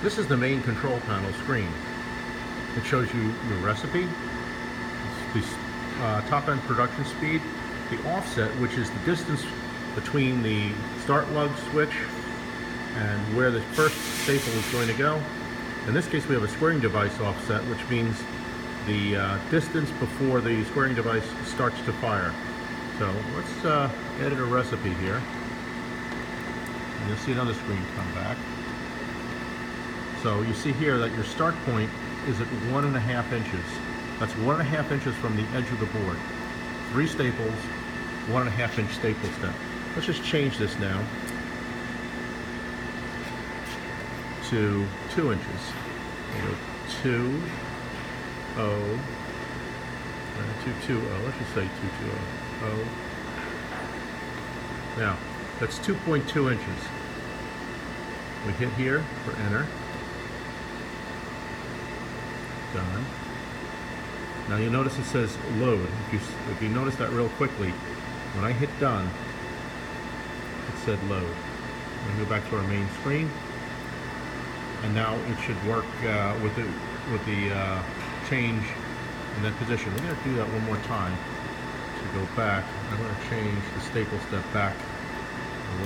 This is the main control panel screen. It shows you the recipe, the top-end production speed, the offset, which is the distance between the start lug switch and where the first staple is going to go. In this case, we have a squaring device offset, which means the distance before the squaring device starts to fire. So let's edit a recipe here. And you'll see it on the screen come back. So you see here that your start point is at 1.5 inches. That's 1.5 inches from the edge of the board. 3 staples, 1.5 inch staple step. Let's just change this now to 2 inches. We'll go 2, 0, 220. Let's just say 220. Now, that's 2.2 inches. We hit here for enter. Done. Now you'll notice it says load. If you notice that real quickly, when I hit done, it said load. We go back to our main screen, and now it should work with the change in that position. We're going to do that one more time to go back. I'm going to change the staple step back to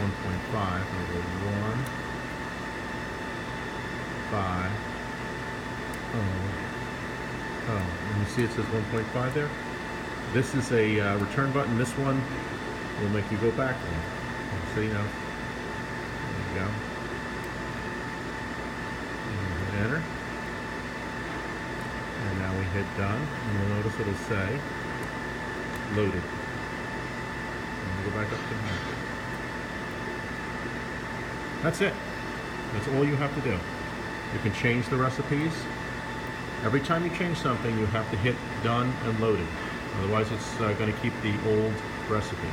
1.5. I'll go 1, 5, oh, and you see it says 1.5 there? This is a return button. This one will make you go back one. See now? There you go. And hit enter. And now we hit done. And you'll notice it'll say loaded. And we'll go back up to here. That's it. That's all you have to do. You can change the recipes. Every time you change something, you have to hit done and loaded. Otherwise, it's going to keep the old recipe.